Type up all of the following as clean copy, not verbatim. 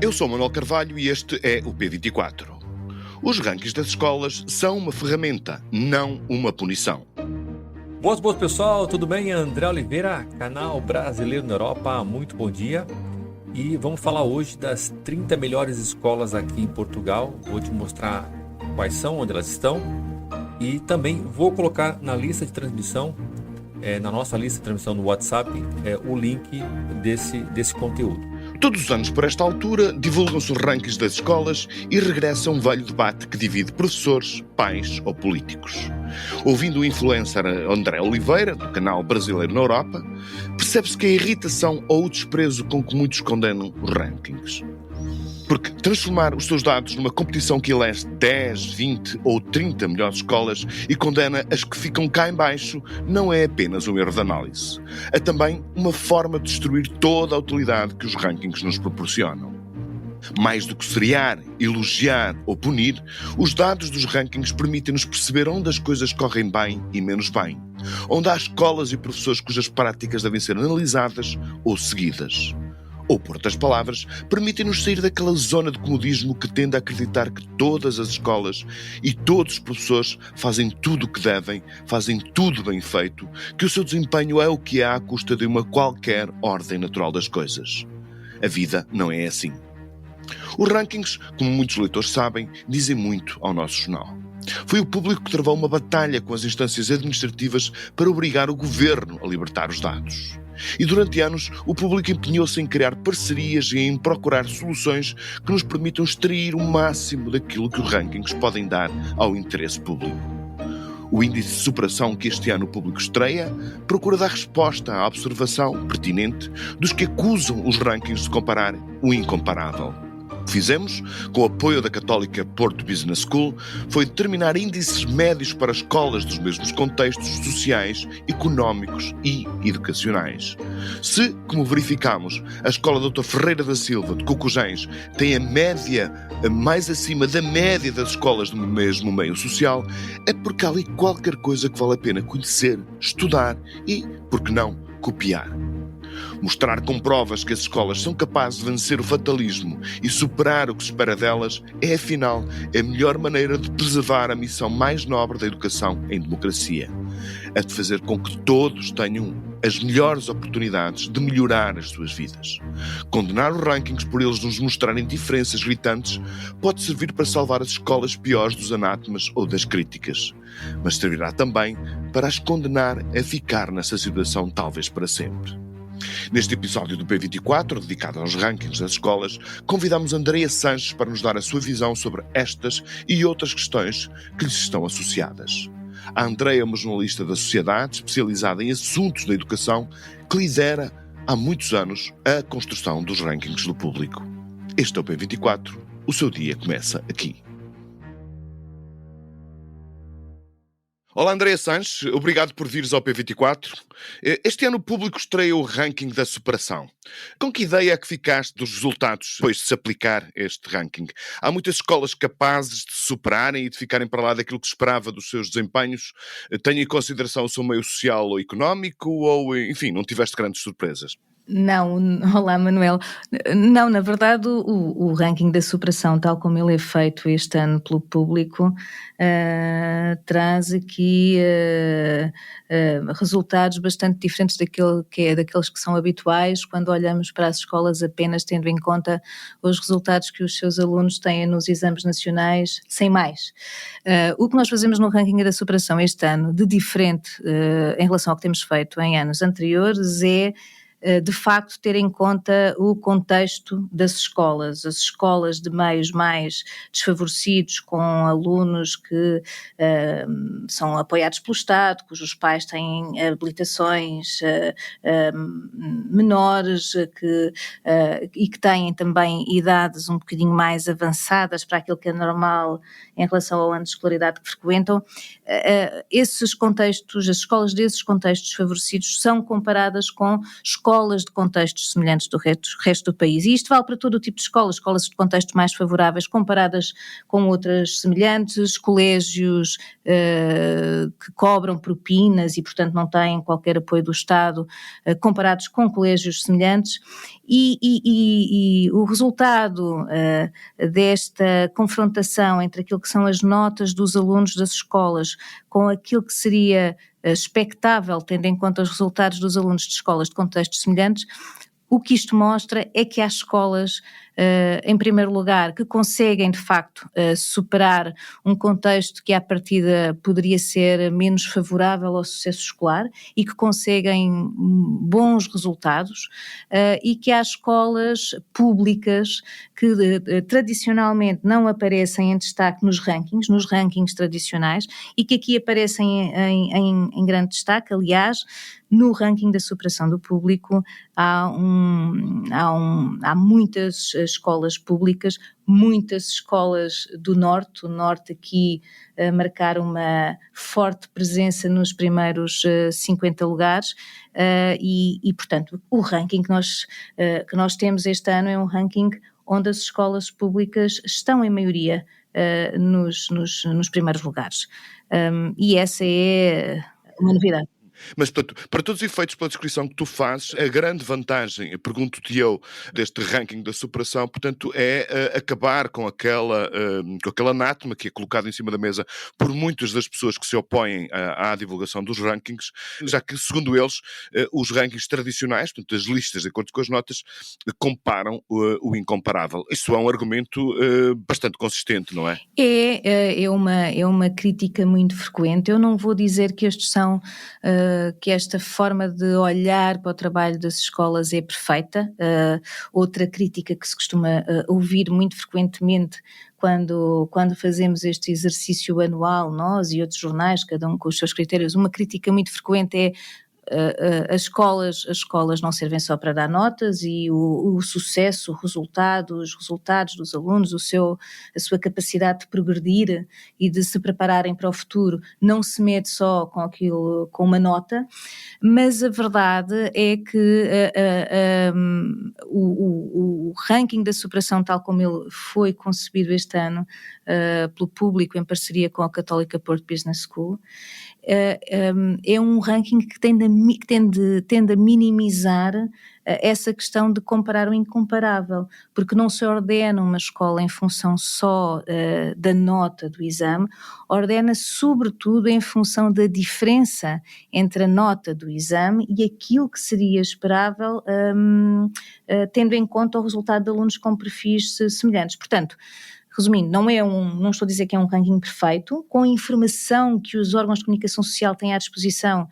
Eu sou Manuel Carvalho e este é o P24. Os rankings das escolas são uma ferramenta, não uma punição. Boas pessoal, tudo bem? André Oliveira, canal Brasileiro na Europa, muito bom dia. E vamos falar hoje das 30 melhores escolas aqui em Portugal. Vou te mostrar quais são, onde elas estão. E também vou colocar na lista de transmissão, na nossa lista de transmissão no WhatsApp, o link desse conteúdo. Todos os anos, por esta altura, divulgam-se os rankings das escolas e regressa um velho debate que divide professores, pais ou políticos. Ouvindo o influencer André Oliveira, do canal Brasileiro na Europa, percebe-se que a irritação ou o desprezo com que muitos condenam os rankings. Porque transformar os seus dados numa competição que elege 10, 20 ou 30 melhores escolas e condena as que ficam cá em baixo não é apenas um erro de análise. É também uma forma de destruir toda a utilidade que os rankings nos proporcionam. Mais do que seriar, elogiar ou punir, os dados dos rankings permitem-nos perceber onde as coisas correm bem e menos bem, onde há escolas e professores cujas práticas devem ser analisadas ou seguidas. Ou, por outras palavras, permitem-nos sair daquela zona de comodismo que tende a acreditar que todas as escolas e todos os professores fazem tudo o que devem, fazem tudo bem feito, que o seu desempenho é o que é à custa de uma qualquer ordem natural das coisas. A vida não é assim. Os rankings, como muitos leitores sabem, dizem muito ao nosso jornal. Foi o público que travou uma batalha com as instâncias administrativas para obrigar o governo a libertar os dados. E durante anos, o público empenhou-se em criar parcerias e em procurar soluções que nos permitam extrair o máximo daquilo que os rankings podem dar ao interesse público. O índice de superação que este ano o público estreia procura dar resposta à observação pertinente dos que acusam os rankings de comparar o incomparável. O que fizemos, com o apoio da Católica Porto Business School, foi determinar índices médios para escolas dos mesmos contextos sociais, económicos e educacionais. Se, como verificamos, a Escola Dr. Ferreira da Silva de Cocujães tem a média mais acima da média das escolas do mesmo meio social, é porque há ali qualquer coisa que vale a pena conhecer, estudar e, por que não, copiar. Mostrar com provas que as escolas são capazes de vencer o fatalismo e superar o que se espera delas é, afinal, a melhor maneira de preservar a missão mais nobre da educação em democracia. A de fazer com que todos tenham as melhores oportunidades de melhorar as suas vidas. Condenar os rankings por eles nos mostrarem diferenças gritantes pode servir para salvar as escolas piores dos anátemas ou das críticas, mas servirá também para as condenar a ficar nessa situação talvez para sempre. Neste episódio do P24, dedicado aos rankings das escolas, convidamos Andreia Sanches para nos dar a sua visão sobre estas e outras questões que lhes estão associadas. A Andreia é uma jornalista da Sociedade, especializada em assuntos da educação, que lidera há muitos anos a construção dos rankings do público. Este é o P24, o seu dia começa aqui. Olá, Andreia Sanches, obrigado por vires ao P24. Este ano o público estreia o ranking da superação. Com que ideia é que ficaste dos resultados depois de se aplicar este ranking? Há muitas escolas capazes de se superarem e de ficarem para lá daquilo que se esperava dos seus desempenhos? Tenha em consideração o seu meio social ou económico ou, enfim, não tiveste grandes surpresas? Não, olá Manuel. Não, na verdade o ranking da superação, tal como ele é feito este ano pelo público, traz aqui resultados bastante diferentes daqueles que são habituais quando olhamos para as escolas apenas tendo em conta os resultados que os seus alunos têm nos exames nacionais, sem mais. O que nós fazemos no ranking da superação este ano, de diferente em relação ao que temos feito em anos anteriores, é de facto ter em conta o contexto das escolas, as escolas de meios mais desfavorecidos, com alunos que são apoiados pelo Estado, cujos pais têm habilitações menores e que têm também idades um bocadinho mais avançadas para aquilo que é normal em relação ao ano de escolaridade que frequentam. Esses contextos, as escolas desses contextos desfavorecidos são comparadas com escolas de contextos semelhantes do resto do país. E isto vale para todo o tipo de escolas de contextos mais favoráveis comparadas com outras semelhantes, colégios que cobram propinas e, portanto, não têm qualquer apoio do Estado, comparados com colégios semelhantes. E o resultado desta confrontação entre aquilo que são as notas dos alunos das escolas com aquilo que seria expectável, tendo em conta os resultados dos alunos de escolas de contextos semelhantes, o que isto mostra é que há escolas, em primeiro lugar, que conseguem de facto superar um contexto que à partida poderia ser menos favorável ao sucesso escolar e que conseguem bons resultados, e que há escolas públicas que tradicionalmente não aparecem em destaque nos rankings tradicionais, e que aqui aparecem em grande destaque. Aliás, no ranking da superação do público há muitas escolas públicas, muitas escolas do Norte. O Norte aqui marcar uma forte presença nos primeiros 50 lugares, e portanto o ranking que nós temos este ano é um ranking onde as escolas públicas estão em maioria nos primeiros lugares, e essa é uma novidade. Mas, portanto, para todos os efeitos, pela descrição que tu fazes, a grande vantagem, pergunto-te eu, deste ranking da superação, portanto, é acabar com aquele anátema que é colocado em cima da mesa por muitas das pessoas que se opõem à divulgação dos rankings, já que, segundo eles, os rankings tradicionais, portanto, as listas de acordo com as notas, comparam o incomparável. Isso é um argumento bastante consistente, não é? É uma crítica muito frequente. Eu não vou dizer que que esta forma de olhar para o trabalho das escolas é perfeita. Outra crítica que se costuma ouvir muito frequentemente quando fazemos este exercício anual, nós e outros jornais, cada um com os seus critérios, uma crítica muito frequente é: as escolas não servem só para dar notas, e o sucesso, os resultados dos alunos, a sua capacidade de progredir e de se prepararem para o futuro não se mede só com uma nota. Mas a verdade é que o ranking da superação, tal como ele foi concebido este ano pelo público em parceria com a Católica Porto Business School, é um ranking que tende a minimizar essa questão de comparar o incomparável, porque não se ordena uma escola em função só da nota do exame, ordena sobretudo em função da diferença entre a nota do exame e aquilo que seria esperável, tendo em conta o resultado de alunos com perfis semelhantes. Portanto, resumindo, não estou a dizer que é um ranking perfeito, com a informação que os órgãos de comunicação social têm à disposição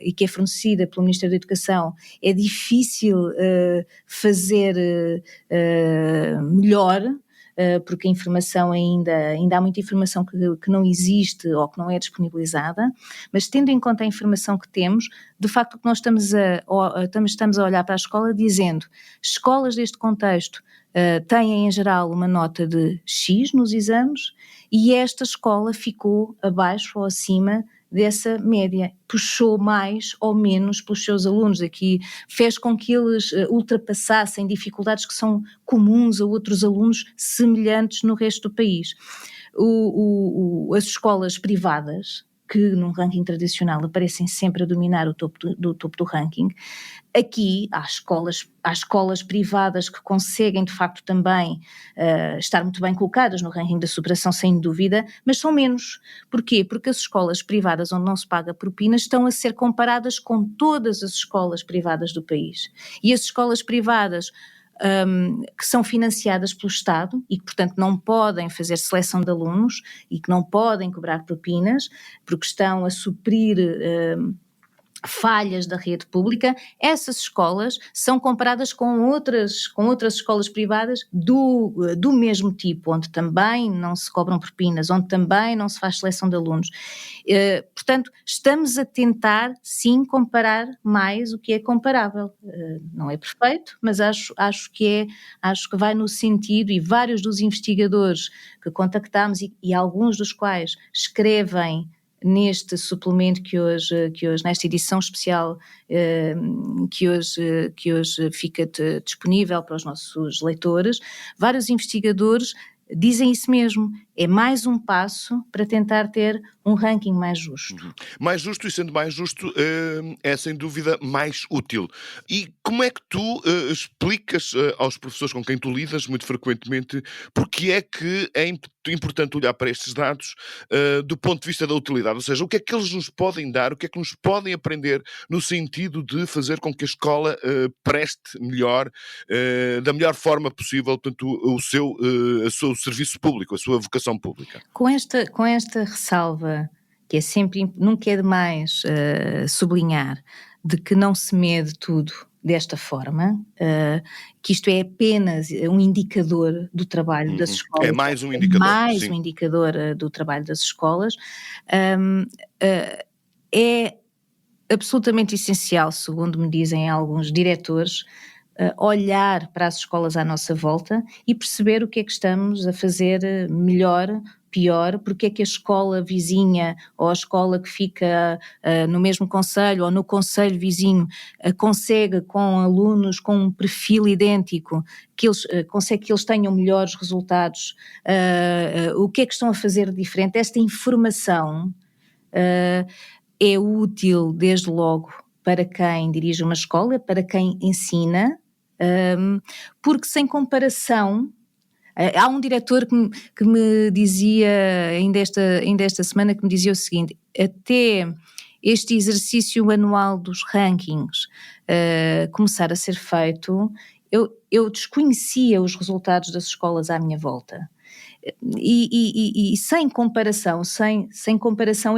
e que é fornecida pelo Ministério da Educação, é difícil fazer melhor, porque a informação ainda há muita informação que não existe ou que não é disponibilizada, mas tendo em conta a informação que temos, de facto o que nós estamos a olhar para a escola dizendo: escolas deste contexto têm em geral uma nota de X nos exames, e esta escola ficou abaixo ou acima dessa média, puxou mais ou menos pelos seus alunos, aqui fez com que eles ultrapassassem dificuldades que são comuns a outros alunos semelhantes no resto do país. As escolas privadas, que num ranking tradicional aparecem sempre a dominar o topo do ranking, aqui há escolas privadas que conseguem de facto também estar muito bem colocadas no ranking da superação, sem dúvida, mas são menos. Porquê? Porque as escolas privadas onde não se paga propinas estão a ser comparadas com todas as escolas privadas do país. E as escolas privadas que são financiadas pelo Estado e que, portanto, não podem fazer seleção de alunos e que não podem cobrar propinas porque estão a suprir falhas da rede pública, essas escolas são comparadas com outras escolas privadas do mesmo tipo, onde também não se cobram propinas, onde também não se faz seleção de alunos. Portanto, estamos a tentar, sim, comparar mais o que é comparável. Não é perfeito, mas acho que vai no sentido, e vários dos investigadores que contactámos e alguns dos quais escrevem neste suplemento que hoje, nesta edição especial que hoje fica disponível para os nossos leitores, vários investigadores dizem isso mesmo, é mais um passo para tentar ter um ranking mais justo. Mais justo, e sendo mais justo, é sem dúvida mais útil. E como é que tu explicas aos professores com quem tu lidas muito frequentemente porque é que é importante olhar para estes dados do ponto de vista da utilidade? Ou seja, o que é que eles nos podem dar, o que é que nos podem aprender no sentido de fazer com que a escola preste melhor, da melhor forma possível, portanto, o seu serviço público, a sua vocação pública? Com esta ressalva, que é sempre, nunca é demais sublinhar, de que não se mede tudo desta forma, que isto é apenas um indicador do trabalho das escolas. É mais um indicador, Mais sim. um indicador do trabalho das escolas. É absolutamente essencial, segundo me dizem alguns diretores, olhar para as escolas à nossa volta e perceber o que é que estamos a fazer melhor, pior, porque é que a escola vizinha ou a escola que fica no mesmo concelho ou no concelho vizinho consegue com alunos com um perfil idêntico, consegue que eles tenham melhores resultados, o que é que estão a fazer de diferente. Esta informação é útil desde logo para quem dirige uma escola, para quem ensina, porque sem comparação, há um diretor que me dizia, ainda esta semana, que me dizia o seguinte: até este exercício anual dos rankings começar a ser feito, eu desconhecia os resultados das escolas à minha volta. E sem comparação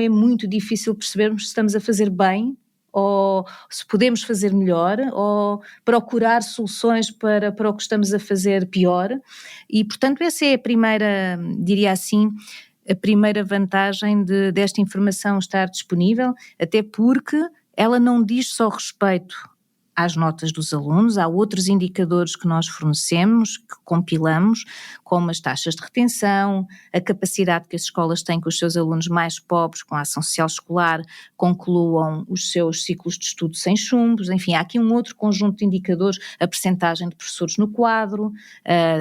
é muito difícil percebermos se estamos a fazer bem ou se podemos fazer melhor, ou procurar soluções para o que estamos a fazer pior. E, portanto, essa é a primeira, diria assim, a primeira vantagem desta informação estar disponível, até porque ela não diz só respeito às notas dos alunos, há outros indicadores que nós fornecemos, que compilamos, como as taxas de retenção, a capacidade que as escolas têm que os seus alunos mais pobres, com a ação social escolar, concluam os seus ciclos de estudo sem chumbos. Enfim, há aqui um outro conjunto de indicadores, a percentagem de professores no quadro,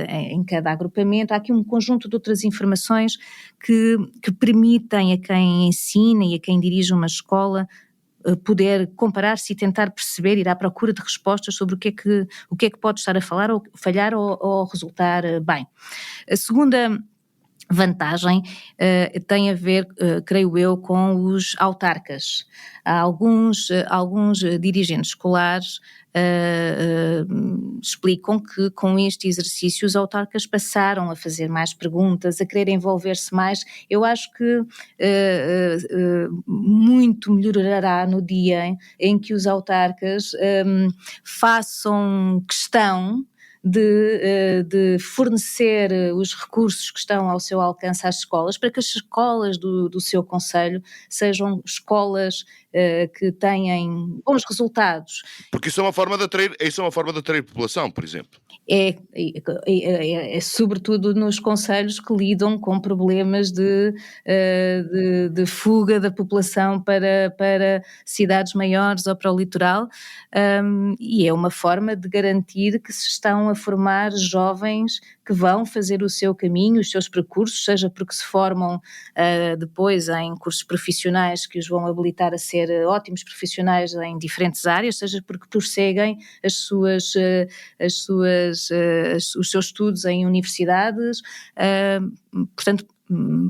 em cada agrupamento. Há aqui um conjunto de outras informações que permitem a quem ensina e a quem dirige uma escola poder comparar-se e tentar perceber, ir à procura de respostas sobre o que é que pode estar a falhar ou resultar bem. A segunda vantagem tem a ver, creio eu, com os autarcas. Há alguns dirigentes escolares explicam que com este exercício os autarcas passaram a fazer mais perguntas, a querer envolver-se mais. Eu acho que muito melhorará no dia em que os autarcas façam questão de fornecer os recursos que estão ao seu alcance às escolas, para que as escolas do seu concelho sejam escolas que têm bons resultados. Porque isso é uma forma de atrair população, por exemplo. É sobretudo nos concelhos que lidam com problemas de fuga da população para cidades maiores ou para o litoral, e é uma forma de garantir que se estão a formar jovens que vão fazer o seu caminho, os seus percursos, seja porque se formam depois em cursos profissionais que os vão habilitar a ser ótimos profissionais em diferentes áreas, seja porque prosseguem os seus estudos em universidades, portanto,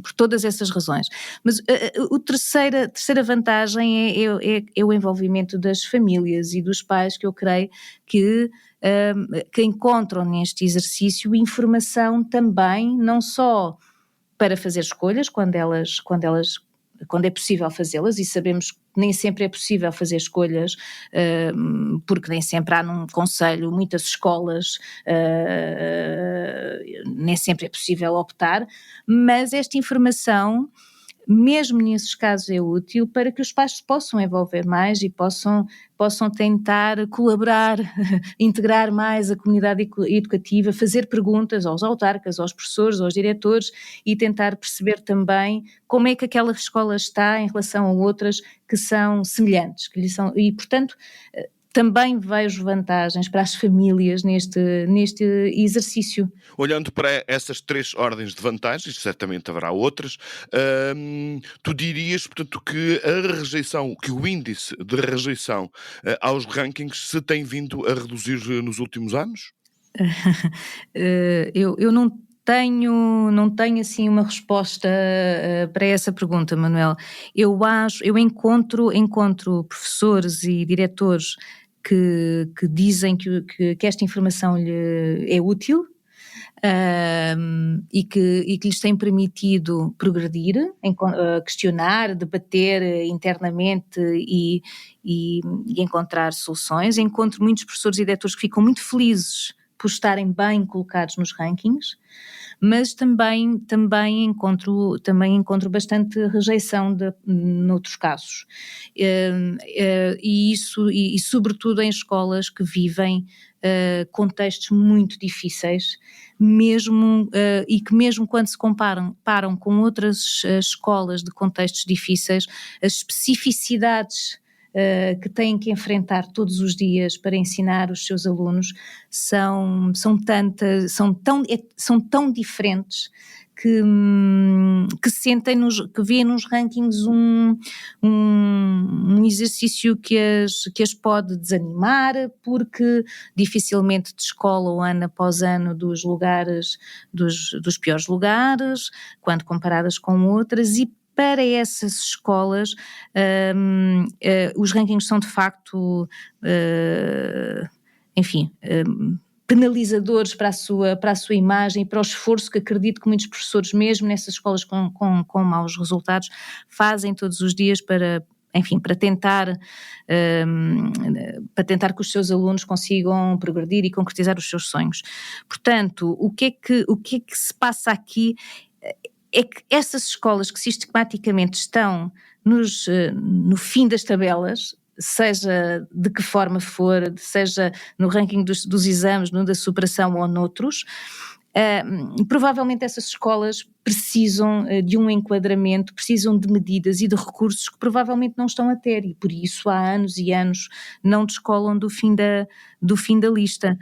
por todas essas razões. Mas a terceira vantagem é o envolvimento das famílias e dos pais, que eu creio que encontram neste exercício informação também, não só para fazer escolhas quando é possível fazê-las, e sabemos que nem sempre é possível fazer escolhas, porque nem sempre há num concelho muitas escolas, nem sempre é possível optar, mas esta informação, mesmo nesses casos, é útil para que os pais se possam envolver mais e possam tentar colaborar, integrar mais a comunidade educativa, fazer perguntas aos autarcas, aos professores, aos diretores, e tentar perceber também como é que aquela escola está em relação a outras que são semelhantes, e portanto também vejo vantagens para as famílias neste exercício. Olhando para essas 3 ordens de vantagens, certamente haverá outras, tu dirias, portanto, que a rejeição, que o índice de rejeição aos rankings se tem vindo a reduzir nos últimos anos? Eu não tenho assim uma resposta para essa pergunta, Manuel. Eu encontro professores e diretores que dizem que esta informação lhe é útil, e que lhes tem permitido progredir, questionar, debater internamente e encontrar soluções. Encontro muitos professores e diretores que ficam muito felizes por estarem bem colocados nos rankings, mas também encontro bastante rejeição noutros casos. E isso, e sobretudo em escolas que vivem contextos muito difíceis, e que mesmo quando se param com outras escolas de contextos difíceis, as especificidades que têm que enfrentar todos os dias para ensinar os seus alunos são tão diferentes que vêem nos rankings um exercício que as pode desanimar, porque dificilmente descolam ano após ano dos piores lugares, quando comparadas com outras, e para essas escolas os rankings são de facto, penalizadores para a sua imagem e para o esforço que acredito que muitos professores, mesmo nessas escolas com maus resultados, fazem todos os dias para tentar que os seus alunos consigam progredir e concretizar os seus sonhos. Portanto, o que é que se passa aqui é que essas escolas que sistematicamente estão no fim das tabelas, seja de que forma for, seja no ranking dos exames, no da superação ou noutros, provavelmente essas escolas precisam de um enquadramento, precisam de medidas e de recursos que provavelmente não estão a ter, e por isso há anos e anos não descolam do fim da lista.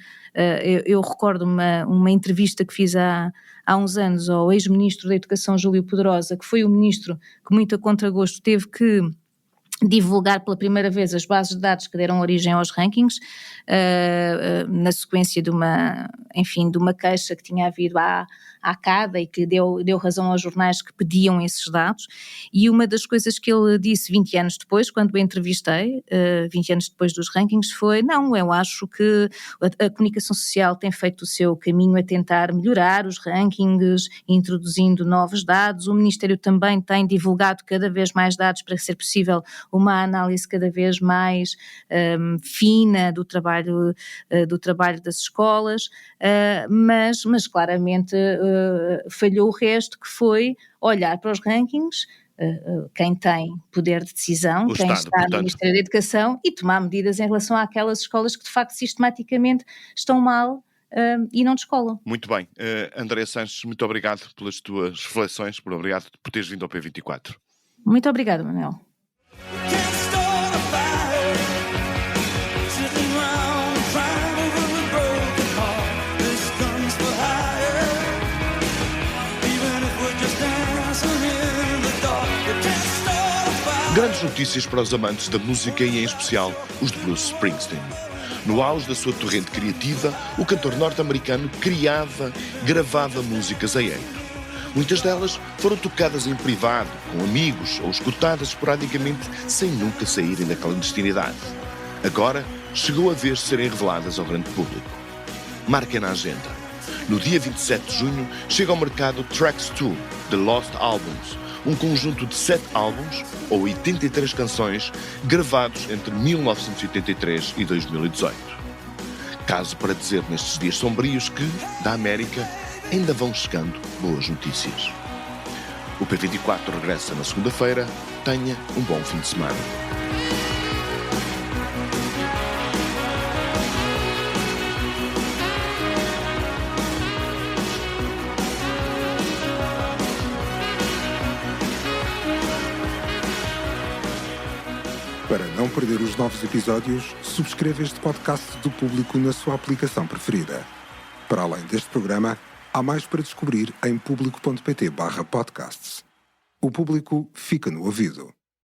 Eu recordo uma entrevista que fiz há uns anos ao ex-ministro da Educação, Júlio Pedrosa, que foi o ministro que, muito a contragosto, teve que divulgar pela primeira vez as bases de dados que deram origem aos rankings, na sequência de uma queixa que tinha havido à CADA e que deu razão aos jornais que pediam esses dados. E uma das coisas que ele disse 20 anos depois, quando o entrevistei, 20 anos depois dos rankings, foi: não, eu acho que a comunicação social tem feito o seu caminho a tentar melhorar os rankings, introduzindo novos dados. O Ministério também tem divulgado cada vez mais dados para ser possível uma análise cada vez mais fina do trabalho das escolas, mas claramente falhou o resto, que foi olhar para os rankings, quem tem poder de decisão, O quem Estado, está no portanto. Ministério da Educação, e tomar medidas em relação àquelas escolas que de facto sistematicamente estão mal e não descolam. Muito bem. André Sanches, muito obrigado pelas tuas reflexões, obrigado por teres vindo ao P24. Muito obrigada, Manuel. Can't start a fire, sitting around crying over a broken heart. This comes for higher, even if we're just dancing in the dark. You can't start a fire. Grandes notícias para os amantes da música e, em especial, os de Bruce Springsteen. No auge da sua torrente criativa, o cantor norte-americano gravava músicas a eiro. Muitas delas foram tocadas em privado, com amigos, ou escutadas esporadicamente, sem nunca saírem da clandestinidade. Agora, chegou a vez de serem reveladas ao grande público. Marquem na agenda. No dia 27 de junho, chega ao mercado Tracks 2, The Lost Albums, um conjunto de 7 álbuns, ou 83 canções, gravados entre 1983 e 2018. Caso para dizer nestes dias sombrios que, da América, ainda vão chegando boas notícias. O P24 regressa na segunda-feira. Tenha um bom fim de semana. Para não perder os novos episódios, subscreva este podcast do Público na sua aplicação preferida. Para além deste programa, há mais para descobrir em público.pt/podcasts. O Público fica no ouvido.